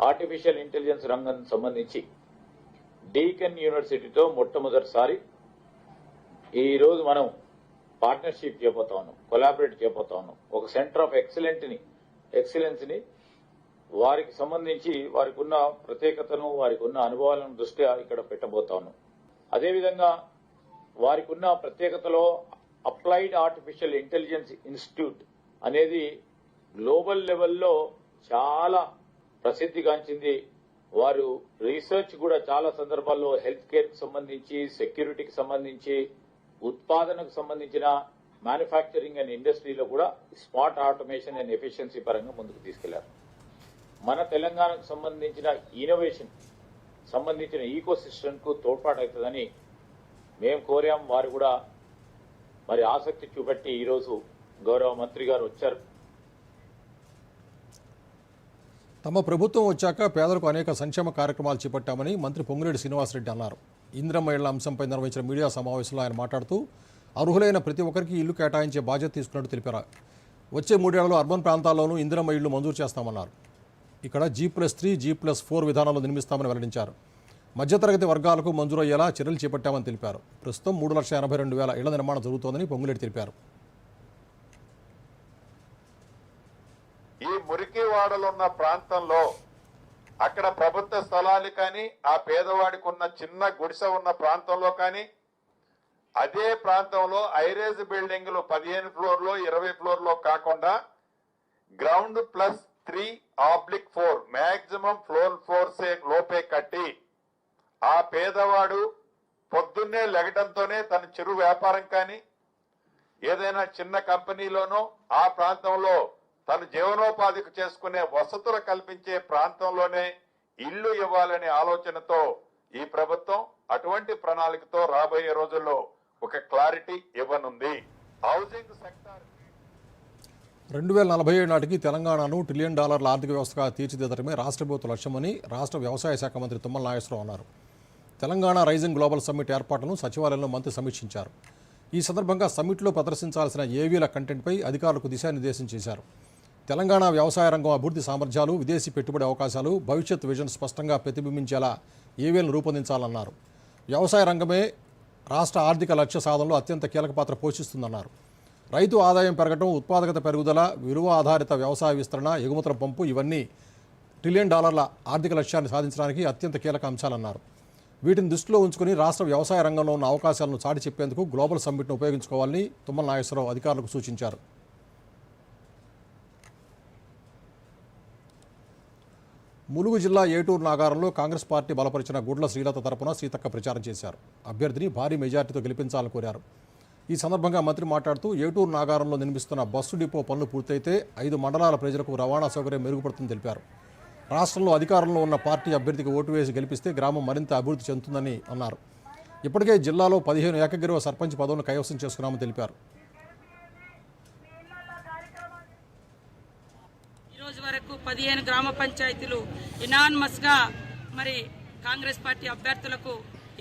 ఆర్టిఫిషియల్ ఇంటెలిజెన్స్ రంగం సంబంధించి డీకెన్ యూనివర్సిటీతో మొట్టమొదటిసారి ఈ రోజు మనం పార్ట్నర్షిప్ చేయబోతా ఉన్నాం, కొలాబరేట్ చేయబోతా ఉన్నాం. ఒక సెంటర్ ఆఫ్ ఎక్సలెన్స్ ని వారికి సంబంధించి వారికి ఉన్న ప్రత్యేకతను, వారికి ఉన్న అనుభవాలను దృష్ట్యా ఇక్కడ పెట్టబోతా ఉన్నాం. అదేవిధంగా వారికి ఉన్న ప్రత్యేకతలో అప్లైడ్ ఆర్టిఫిషియల్ ఇంటెలిజెన్స్ ఇన్స్టిట్యూట్ అనేది గ్లోబల్ లెవెల్లో చాలా ప్రసిద్ధిగాంచింది. వారు రీసెర్చ్ కూడా చాలా సందర్భాల్లో హెల్త్ కేర్ కి సంబంధించి, సెక్యూరిటీకి సంబంధించి, ఉత్పాదనకు సంబంధించిన మ్యానుఫ్యాక్చరింగ్ అండ్ ఇండస్ట్రీలో కూడా స్మార్ట్ ఆటోమేషన్ అండ్ ఎఫిషియన్సీ పరంగా ముందుకు తీసుకెళ్లారు. మన తెలంగాణకు సంబంధించిన ఇన్నోవేషన్ సంబంధించిన ఈకో సిస్టమ్ కు తోడ్పాటు అవుతుందని మేము కోరాం. వారు కూడా మరి ఆసక్తి చూపెట్టి ఈరోజు గౌరవ మంత్రి గారు వచ్చారు. తమ ప్రభుత్వం వచ్చాక పేదలకు అనేక సంక్షేమ కార్యక్రమాలు చేపట్టామని మంత్రి పొంగులేటి శ్రీనివాసరెడ్డి అన్నారు. ఇందిరమ్మ ఇళ్ల అంశంపై నిర్వహించిన మీడియా సమావేశంలో ఆయన మాట్లాడుతూ అర్హులైన ప్రతి ఒక్కరికి ఇల్లు కేటాయించే బాధ్యత తీసుకున్నట్టు తెలిపారు. వచ్చే 3 ఏళ్లలో అర్బన్ ప్రాంతాల్లోనూ ఇందిరమ్మ ఇళ్లు మంజూరు చేస్తామన్నారు. ఇక్కడ G+3, G+4 విధానంలో నిర్మిస్తామని వెల్లడించారు. మధ్యతరగతి వర్గాలకు మంజూరయ్యేలా చర్యలు చేపట్టామని తెలిపారు. ప్రస్తుతం 3,82,000 ఇళ్ల నిర్మాణం జరుగుతోందని పొంగులేటి తెలిపారు. ఈ మురికివాడలు ఉన్న ప్రాంతంలో అక్కడ ప్రభుత్వ స్థలాలు కానీ ఆ పేదవాడికి ఉన్న చిన్న గుడిసె ఉన్న ప్రాంతంలో కానీ అదే ప్రాంతంలో ఐరేజ్ బిల్డింగ్లు 15 ఫ్లోర్లో 20 ఫ్లోర్లో కాకుండా గ్రౌండ్ +3/4 మాక్సిమం ఫ్లోర్ 4 లోపే కట్టి ఆ పేదవాడు పొద్దున్నే లెగటంతోనే తన చిరు వ్యాపారం కానీ ఏదైనా చిన్న కంపెనీలోనో ఆ ప్రాంతంలో తన జీవనోపాధికి చేసుకునే వసతులు కల్పించే ప్రాంతంలోనే ఇల్లు ఇవ్వాలనే ఆలోచనతో ఈ ప్రభుత్వం అటువంటి ప్రణాళికతో రాబోయే రోజుల్లో ఒక క్లారిటీ ఇవ్వనుంది. హౌసింగ్ సెక్టార్ 2047 నాటికి తెలంగాణను $1 ట్రిలియన్ ఆర్థిక వ్యవస్థగా తీర్చిదిద్దడమే రాష్ట్ర ప్రభుత్వ లక్ష్యమని రాష్ట్ర వ్యవసాయ శాఖ మంత్రి తుమ్మల నాగేశ్వరరావు అన్నారు. తెలంగాణ రైజింగ్ గ్లోబల్ సమ్మిట్ ఏర్పాట్లను సచివాలయంలో మంత్రి సమీక్షించారు. ఈ సందర్భంగా సమ్మిట్లో ప్రదర్శించాల్సిన ఏవీల కంటెంట్పై అధికారులకు దిశానిర్దేశం చేశారు. తెలంగాణ వ్యవసాయ రంగం అభివృద్ధి సామర్థ్యాలు, విదేశీ పెట్టుబడి అవకాశాలు, భవిష్యత్ విజన్ స్పష్టంగా ప్రతిబింబించేలా ఏవీలను రూపొందించాలన్నారు. వ్యవసాయ రంగమే రాష్ట్ర ఆర్థిక లక్ష్య సాధనలో అత్యంత కీలక పాత్ర పోషిస్తుందన్నారు. రైతు ఆదాయం పెరగడం, ఉత్పాదకత పెరుగుదల, విలువ ఆధారిత వ్యవసాయ విస్తరణ, ఎగుమతుల పంపు ఇవన్నీ $1 ట్రిలియన్ ఆర్థిక లక్ష్యాన్ని సాధించడానికి అత్యంత కీలక అంశాలన్నారు. వీటిని దృష్టిలో ఉంచుకుని రాష్ట్ర వ్యవసాయ రంగంలో ఉన్న అవకాశాలను చాటి చెప్పేందుకు గ్లోబల్ సమ్మిట్ను ఉపయోగించుకోవాలని తుమ్మల నాగేశ్వరరావు అధికారులకు సూచించారు. ములుగు జిల్లా ఏటూరు నాగారంలో కాంగ్రెస్ పార్టీ బలపరిచిన గుడ్ల శ్రీలత తరపున సీతక్క ప్రచారం చేశారు. అభ్యర్థిని భారీ మెజార్టీతో గెలిపించాలని కోరారు. ఈ సందర్భంగా మంత్రి మాట్లాడుతూ ఏటూరు నాగారంలో నిర్మిస్తున్న బస్సు డిపో పనులు పూర్తయితే 5 మండలాల ప్రజలకు రవాణా సౌకర్యం మెరుగుపడుతుందని తెలిపారు. రాష్ట్రంలో అధికారంలో ఉన్న పార్టీ అభ్యర్థికి ఓటు వేసి గెలిపిస్తే గ్రామం మరింత అభివృద్ధి చెందుతుందని అన్నారు. ఇప్పటికే జిల్లాలో 15 ఏకగ్రీవ సర్పంచ్ పదవులను కైవసం చేసుకున్నామని తెలిపారు. ఈరోజు వరకు 15 గ్రామ పంచాయతీలు ఇనాన్మస్గా మరి కాంగ్రెస్ పార్టీ అభ్యర్థులకు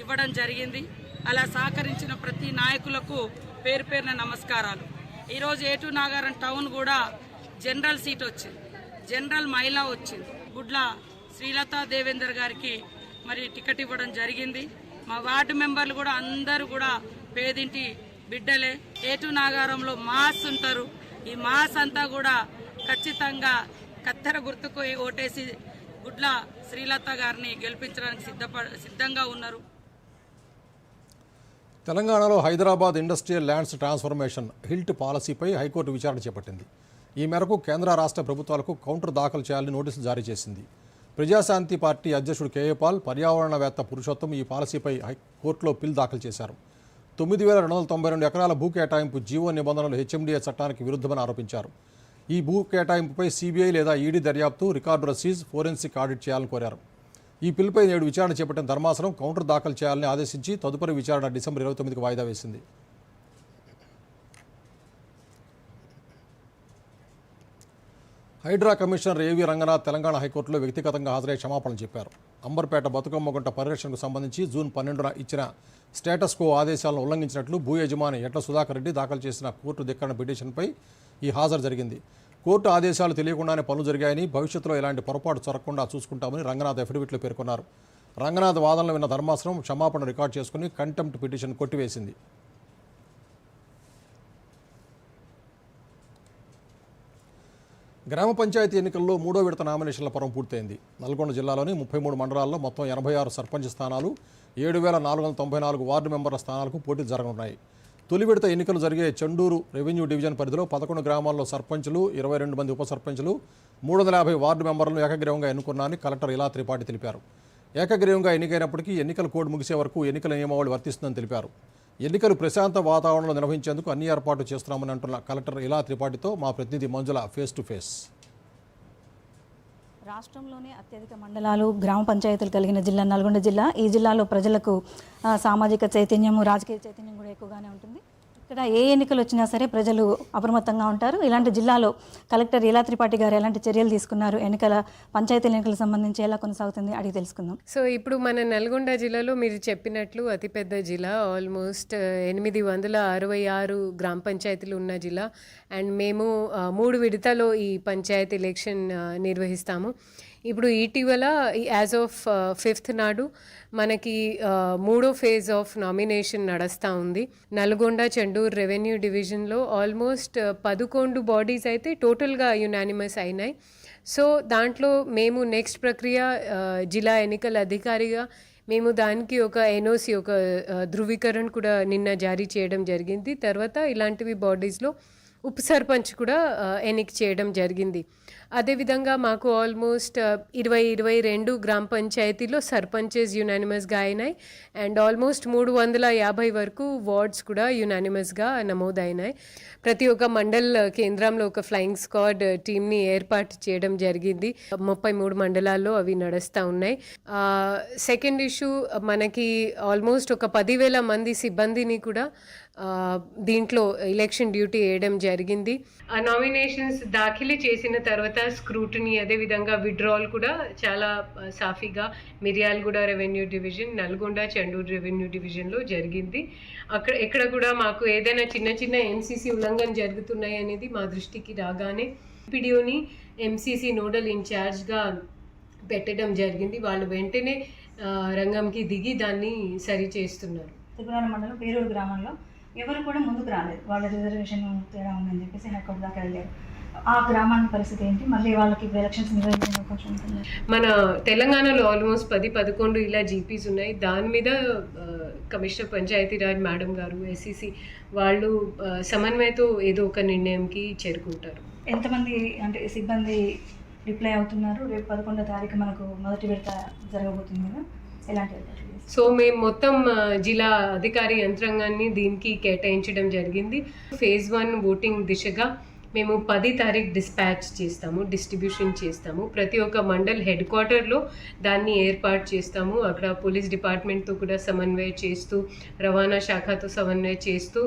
ఇవ్వడం జరిగింది. అలా సహకరించిన ప్రతి నాయకులకు పేరు పేరున నమస్కారాలు. ఈరోజు ఏటూరు నాగారం టౌన్ కూడా జనరల్ సీట్ వచ్చింది, జనరల్ మహిళ వచ్చింది. గుడ్ల శ్రీలతా దేవేందర్ గారికి మరి టికెట్ ఇవ్వడం జరిగింది. మా వార్డు మెంబర్లు కూడా అందరూ కూడా పేదింటి బిడ్డలే. ఏటూరు నాగారంలో మాస్ ఉంటారు. ఈ మాస్ అంతా కూడా ఖచ్చితంగా కత్తెర గుర్తుకు ఓటేసి గుడ్ల శ్రీలత గారిని గెలిపించడానికి సిద్ధంగా ఉన్నారు. తెలంగాణలో Hyderabad industrial lands transformation HILT పాలసీపై హైకోర్టు విచారణ చేపట్టింది. ఈ మేరకు కేంద్ర రాష్ట్ర ప్రభుత్వాలకు కౌంటర్ దాఖలు చేయాలని నోటీసులు జారీ చేసింది. ప్రజాశాంతి పార్టీ అధ్యక్షుడు కేఏ పాల్, పర్యావరణవేత్త పురుషోత్తం ఈ పాలసీపై కోర్టులో పిల్ దాఖలు చేశారు. 9,292 ఎకరాల భూ కేటాయింపు జీవో నిబంధనలు హెచ్ఎండిఏ చట్టానికి విరుద్ధమని ఆరోపించారు. ఈ భూ కేటాయింపుపై సిబిఐ లేదా ఈడీ దర్యాప్తు, రికార్డు రసీజ్, ఫోరెన్సిక్ ఆడిట్ చేయాలని కోరారు. ఈ పిల్పై నేడు విచారణ చేపట్టిన ధర్మాసనం కౌంటర్ దాఖలు చేయాలని ఆదేశించి తదుపరి విచారణ డిసెంబర్ 29కి వాయిదా వేసింది. హైడ్రా కమిషనర్ ఏవి రంగనాథ్ తెలంగాణ హైకోర్టులో వ్యక్తిగతంగా హాజరై క్షమాపణలు చెప్పారు. అంబర్పేట బతుకమ్మ గుంట పరిరక్షణకు సంబంధించి జూన్ 12న ఇచ్చిన స్టేటస్ కో ఆదేశాలను ఉల్లంఘించినట్లు భూ యజమాని ఎట్ల సుధాకర్ రెడ్డి దాఖలు చేసిన కోర్టు ధిక్కరణ పిటిషన్పై ఈ హాజరు జరిగింది. కోర్టు ఆదేశాలు తెలియకుండానే పనులు జరిగాయని, భవిష్యత్తులో ఎలాంటి పొరపాటు జరగకుండా చూసుకుంటామని రంగనాథ్ అఫిడవిట్లో పేర్కొన్నారు. రంగనాథ్ వాదనలు విన్న ధర్మాసనం క్షమాపణ రికార్డు చేసుకుని కంటెంప్ట్ పిటిషన్ కొట్టివేసింది. గ్రామ పంచాయతీ ఎన్నికల్లో 3వ విడత నామినేషన్ల పర్వం పూర్తయింది. నల్గొండ జిల్లాలోని 33 మండలాల్లో మొత్తం 86 సర్పంచ్ స్థానాలు, 7,494 వార్డు మెంబర్ల స్థానాలకు పోటీలు జరగనున్నాయి. తొలి విడత ఎన్నికలు జరిగే చండూరు రెవెన్యూ డివిజన్ పరిధిలో 11 గ్రామాల్లో సర్పంచులు, 22 మంది ఉప సర్పంచులు, 350 వార్డు మెంబర్లను ఏకగ్రీవంగా ఎన్నుకున్నారని కలెక్టర్ ఇలా త్రిపాఠి తెలిపారు. ఏకగ్రీవంగా ఎన్నికైనప్పటికీ ఎన్నికల కోడ్ ముగిసే వరకు ఎన్నికల నియమావళి వర్తిస్తుందని తెలిపారు. ఎన్నికలు ప్రశాంత వాతావరణంలో నిర్వహించేందుకు అన్ని ఏర్పాట్లు చేస్తున్నామని అంటున్న కలెక్టర్ ఇలా త్రిపాఠితో మా ప్రతినిధి మంజుల ఫేస్ టు ఫేస్. రాష్ట్రంలోనే అత్యధిక మండలాలు, గ్రామ పంచాయతీలు కలిగిన జిల్లా నల్గొండ జిల్లా. ఈ జిల్లాలో ప్రజలకు సామాజిక చైతన్యము, రాజకీయ చైతన్యం కూడా ఎక్కువగానే ఉంటుంది. ఇక్కడ ఏ ఎన్నికలు వచ్చినా సరే ప్రజలు అప్రమత్తంగా ఉంటారు. ఇలాంటి జిల్లాలో కలెక్టర్ ఇలా త్రిపాఠి గారు ఎలాంటి చర్యలు తీసుకున్నారు, పంచాయతీ ఎన్నికలకు సంబంధించి ఎలా కొనసాగుతుంది అడిగి తెలుసుకుందాం. సో ఇప్పుడు మన నల్గొండ జిల్లాలో మీరు చెప్పినట్లు అతిపెద్ద జిల్లా, ఆల్మోస్ట్ 866 గ్రామ పంచాయతీలు ఉన్న జిల్లా. అండ్ మేము 3 విడతలో ఈ పంచాయతీ ఎలక్షన్ నిర్వహిస్తాము. ఇప్పుడు ఇటీవల యాజ్ ఆఫ్ 5th నాడు మనకి 3వ ఫేజ్ ఆఫ్ నామినేషన్ నడుస్తూ ఉంది. నల్గొండ చెండూరు రెవెన్యూ డివిజన్లో ఆల్మోస్ట్ 11 బాడీస్ అయితే టోటల్గా యునానిమస్ అయినాయి. సో దాంట్లో మేము నెక్స్ట్ ప్రక్రియ జిల్లా ఎన్నికల అధికారిగా మేము దానికి ఒక ఎన్ఓసి, ఒక ధృవీకరణ కూడా నిన్న జారీ చేయడం జరిగింది. తర్వాత ఇలాంటివి బాడీస్లో ఉప సర్పంచ్ కూడా ఎన్నిక చేయడం జరిగింది. అదేవిధంగా మాకు ఆల్మోస్ట్ 22 గ్రామ పంచాయతీలో సర్పంచెస్ యునానిమస్గా అయినాయి. అండ్ ఆల్మోస్ట్ 350 వరకు వార్డ్స్ కూడా యునానిమస్గా నమోదైనాయి. ప్రతి ఒక్క మండల్ కేంద్రంలో ఒక ఫ్లయింగ్ స్క్వాడ్ టీమ్ని ఏర్పాటు చేయడం జరిగింది. 33 మండలాల్లో అవి నడుస్తూ ఉన్నాయి. సెకండ్ ఇష్యూ, మనకి ఆల్మోస్ట్ ఒక 10,000 మంది సిబ్బందిని కూడా దీంట్లో ఎలక్షన్ డ్యూటీ వేయడం జరిగింది. ఆ నామినేషన్స్ దాఖలు చేసిన తర్వాత స్క్రూటినీ, అదేవిధంగా విత్డ్రాల్ కూడా చాలా సాఫీగా Miryalaguda revenue division, Nalgonda Chandur revenue డివిజన్లో జరిగింది. ఎక్కడ కూడా మాకు ఏదైనా చిన్న ఎంసీసీ ఉల్లంఘన జరుగుతున్నాయి అనేది మా దృష్టికి రాగానే పిడిఓని ఎంసీసీ నోడల్ ఇన్ఛార్జ్గా పెట్టడం జరిగింది. వాళ్ళు వెంటనే రంగంకి దిగి దాన్ని సరి చేస్తున్నారు. త్రిపురాల మండలం పేరూరు గ్రామంలో ఎవరు కూడా ముందుకు రాలేదు, వాళ్ళ రిజర్వేషన్ తేడా ఉందని చెప్పేసి హైకోర్టు దాకా వెళ్ళారు. ఆ గ్రామానికి పరిస్థితి ఏంటి? మళ్ళీ వాళ్ళకి ఎలక్షన్స్ నిర్వహించే అవకాశం ఉంటుంది? మన తెలంగాణలో ఆల్మోస్ట్ 10-11 ఇలా జీపీస్ ఉన్నాయి. దాని మీద కమిషనర్ పంచాయతీరాజ్ మేడం గారు, ఎస్సీసీ వాళ్ళు సమన్వయంతో ఏదో ఒక నిర్ణయంకి చేరుకుంటారు. ఎంతమంది అంటే సిబ్బంది రిప్లై అవుతున్నారు? రేపు 11వ తారీఖు మనకు మొదటి విడత జరగబోతుంది కదా, ఎలాంటి? సో మేము మొత్తం జిల్లా అధికారి యంత్రాంగాన్ని దీనికి కేటాయించడం జరిగింది. ఫేజ్ 1 ఓటింగ్ దిశగా మేము 10 తారీఖు డిస్పాచ్ చేస్తాము, డిస్ట్రిబ్యూషన్ చేస్తాము. ప్రతి ఒక్క మండల్ హెడ్ క్వార్టర్లో దాన్ని ఏర్పాటు చేస్తాము. అక్కడ పోలీస్ డిపార్ట్మెంట్తో కూడా సమన్వయం చేస్తూ, రవాణా శాఖతో సమన్వయం చేస్తూ,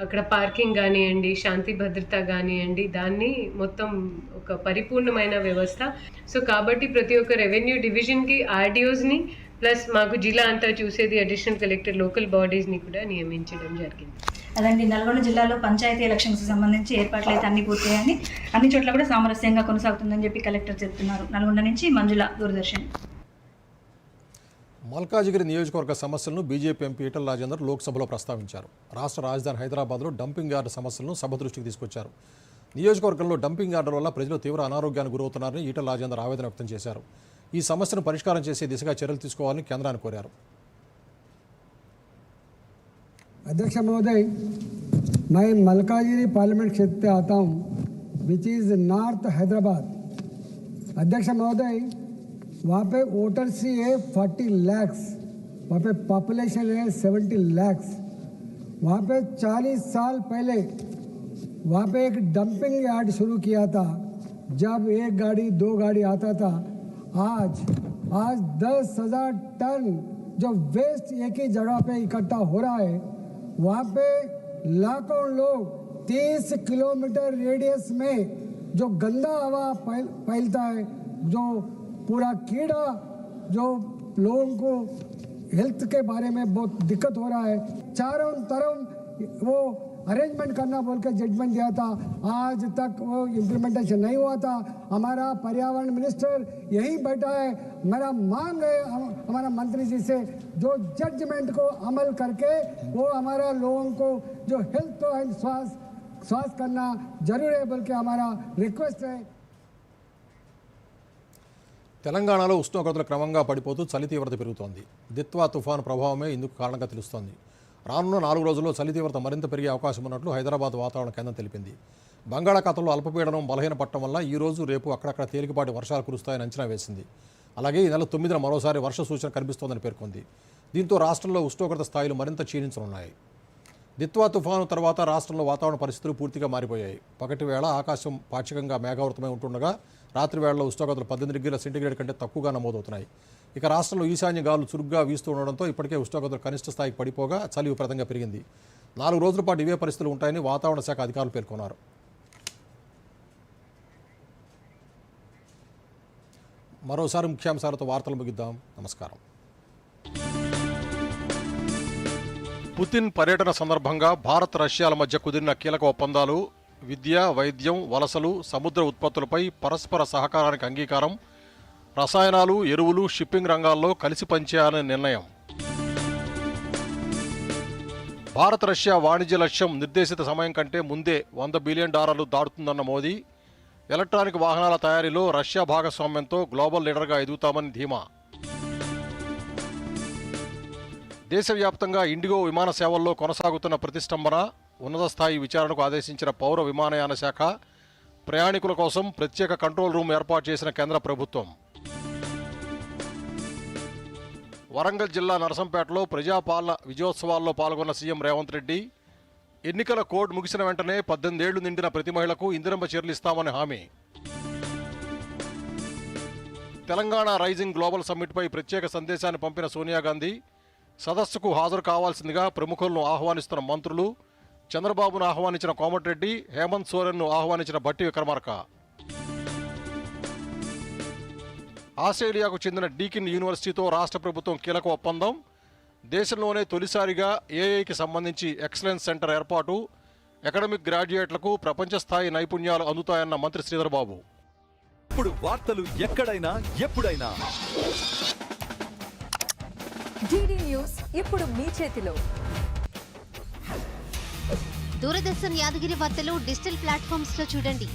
అక్కడ పార్కింగ్ కానివ్వండి, శాంతి భద్రత కానివ్వండి, దాన్ని మొత్తం ఒక పరిపూర్ణమైన వ్యవస్థ. సో కాబట్టి ప్రతి ఒక్క రెవెన్యూ డివిజన్కి ఆర్డీఓస్ని ప్లస్ మాకు జిల్లా అంతా చూసేది అడిషనల్ కలెక్టర్, లోకల్ బాడీస్ని కూడా నియమించడం జరిగింది. అదండి, నల్గొండ జిల్లాలో పంచాయతీ ఎలక్షన్స్కి సంబంధించి ఏర్పాట్లు అయితే అన్ని పూర్తయ్యాయని, అన్ని చోట్ల కూడా సామరస్యంగా కొనసాగుతుందని చెప్పి కలెక్టర్ చెప్తున్నారు. నల్గొండ నుంచి మంజుల, దూరదర్శన్. మల్కాజిగిరి నియోజకవర్గ సమస్యలను బీజేపీ ఎంపీ ఈటల రాజేందర్ లోక్సభలో ప్రస్తావించారు. రాష్ట్ర రాజధాని హైదరాబాద్లో డంపింగ్ యార్డు సమస్యలను సభ దృష్టికి తీసుకొచ్చారు. నియోజకవర్గంలో డంపింగ్ యార్డుల వల్ల ప్రజలు తీవ్ర అనారోగ్యానికి గురవుతున్నారని ఈటల రాజేందర్ ఆవేదన వ్యక్తం చేశారు. ఈ సమస్యను పరిష్కారం చేసే దిశగా చర్యలు తీసుకోవాలని కేంద్రాన్ని కోరారు. अध्यक्ष महोदय, मैं मलकाजिरी पार्लियामेंट क्षेत्र से आता हूँ, विच इज़ नॉर्थ हैदराबाद. अध्यक्ष महोदय, वहाँ पे वोटर्स ही है 40 lakhs, वहाँ पे पॉपुलेशन है 70 lakhs. वहाँ पे 40 साल पहले वहाँ पे एक डंपिंग यार्ड शुरू किया था. जब 1 गाड़ी 2 गाड़ी आता था, आज 10,000 टन जो वेस्ट एक ही जगह पे इकट्ठा हो रहा है. वहाँ पे लाखों लोग 30 किलोमीटर रेडियस में जो गंदा हवा फैलता है, जो पूरा कीड़ा, जो लोगों को हेल्थ के बारे में बहुत दिक्कत हो रहा है. चारों तरफ वो अरेंजमेंट करना बोल के जजमेंट दिया था, आज तक वो इम्प्लीमेंटेशन नहीं हुआ था. हमारा पर्यावरण मिनिस्टर यहीं बैठा है. मेरा मांग है हमारा मंत्री जी से, जो जजमेंट को अमल करके वो हमारा लोगों को जो हेल्थ एंड स्वास्थ्य करना जरूर है बोल के हमारा रिक्वेस्ट है. తెలంగాణలో ఉష్ణోగ్రతలు క్రమంగా పడిపోతూ చలి తీవ్రత పెరుగుతోంది. దిత్వా తుఫాను ప్రభావమే ఇందుకు కారణంగా తెలుస్తోంది. రానున్న 4 రోజుల్లో చలి తీవ్రత మరింత పెరిగే అవకాశం ఉన్నట్లు హైదరాబాద్ వాతావరణ కేంద్రం తెలిపింది. బంగాళాఖాతంలో అల్పపీడనం బలహీనపడటం వల్ల ఈ రోజు రేపు అక్కడక్కడ తేలికపాటి వర్షాలు కురుస్తాయని అంచనా వేసింది. అలాగే ఈ నెల 9న మరోసారి వర్ష సూచన కనిపిస్తోందని పేర్కొంది. దీంతో రాష్ట్రంలో ఉష్ణోగ్రత స్థాయిలు మరింత క్షీణించనున్నాయి. దిత్వా తుఫాను తర్వాత రాష్ట్రంలో వాతావరణ పరిస్థితులు పూర్తిగా మారిపోయాయి. పగటి వేళ ఆకాశం పాక్షికంగా మేఘావృతమై ఉంటుండగా రాత్రి వేళలో ఉష్ణోగ్రతలు 18 డిగ్రీల సెంటీగ్రేడ్ కంటే తక్కువగా నమోదవుతున్నాయి. ఇక రాష్ట్రంలో ఈశాన్య గాలులు చురుగ్గా వీస్తూ ఉండడంతో ఇప్పటికే ఉష్ణోగ్రతలు కనిష్ట స్థాయికి పడిపోగా చలి విపరీతంగా పెరిగింది. 4 రోజుల పాటు ఇవే పరిస్థితులు ఉంటాయని వాతావరణ శాఖ అధికారులు పేర్కొన్నారు. మరోసారి ముఖ్యాంశాలతో వార్తలు ముగిద్దాం. నమస్కారం. పుతిన్ పర్యటన సందర్భంగా భారత్ రష్యాల మధ్య కుదిరిన కీలక ఒప్పందాలు, విద్య, వైద్యం, వలసలు, సముద్ర ఉత్పత్తులపై పరస్పర సహకారానికి అంగీకారం, రసాయనాలు, ఎరువులు, షిప్పింగ్ రంగాల్లో కలిసి పనిచేయాలనే నిర్ణయం. భారత్ రష్యా వాణిజ్య లక్ష్యం నిర్దేశిత సమయం కంటే ముందే $100 బిలియన్ దాటుతుందన్న మోదీ, ఎలక్ట్రానిక్ వాహనాల తయారీలో రష్యా భాగస్వామ్యంతో గ్లోబల్ లీడర్గా ఎదుగుతామని ధీమా. దేశవ్యాప్తంగా ఇండిగో విమాన సేవల్లో కొనసాగుతున్న ప్రతిష్టంభన, ఉన్నత స్థాయి విచారణకు ఆదేశించిన పౌర విమానయాన శాఖ, ప్రయాణికుల కోసం ప్రత్యేక కంట్రోల్ రూమ్ ఏర్పాటు చేసిన కేంద్ర ప్రభుత్వం. వరంగల్ జిల్లా నరసంపేటలో ప్రజాపాలన విజయోత్సవాల్లో పాల్గొన్న సీఎం రేవంత్ రెడ్డి, ఎన్నికల కోడ్ ముగిసిన వెంటనే 18 ఏళ్లు నిండిన ప్రతి మహిళకు ఇందిరమ్మ చీరలు ఇస్తామని హామీ. తెలంగాణ రైజింగ్ గ్లోబల్ సమ్మిట్పై ప్రత్యేక సందేశాన్ని పంపిన సోనియా గాంధీ, సదస్సుకు హాజరు కావాల్సిందిగా ప్రముఖులను ఆహ్వానిస్తున్న మంత్రులు, చంద్రబాబును ఆహ్వానించిన కోమటిరెడ్డి, హేమంత్ సోరెన్ను ఆహ్వానించిన బట్టి విక్రమార్క. ఆస్ట్రేలియాకు చెందిన డీకిన్ యూనివర్సిటీతో రాష్ట్ర ప్రభుత్వం కీలక ఒప్పందం, దేశంలోనే తొలిసారిగా ఏఐకి సంబంధించి ఎక్సలెన్స్ సెంటర్ ఏర్పాటు, అకాడమిక్ గ్రాడ్యుయేట్లకు ప్రపంచ స్థాయి నైపుణ్యాలు అందుతాయన్న మంత్రి శ్రీధర్ బాబు. ఇప్పుడు వార్తలు ఎక్కడైనా ఎప్పుడైనా DD న్యూస్ ఇప్పుడు మీ చేతిలో. దూరదర్శన్ యాదగిరి వార్తలు డిజిటల్ ప్లాట్ఫామ్స్ లో చూడండి.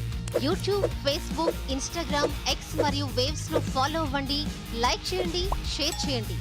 యూట్యూబ్, ఫేస్బుక్, ఇన్స్టాగ్రామ్, ఎక్స్ మరియు వేవ్స్ లో ఫాలో అవ్వండి, లైక్ చేయండి, షేర్ చేయండి.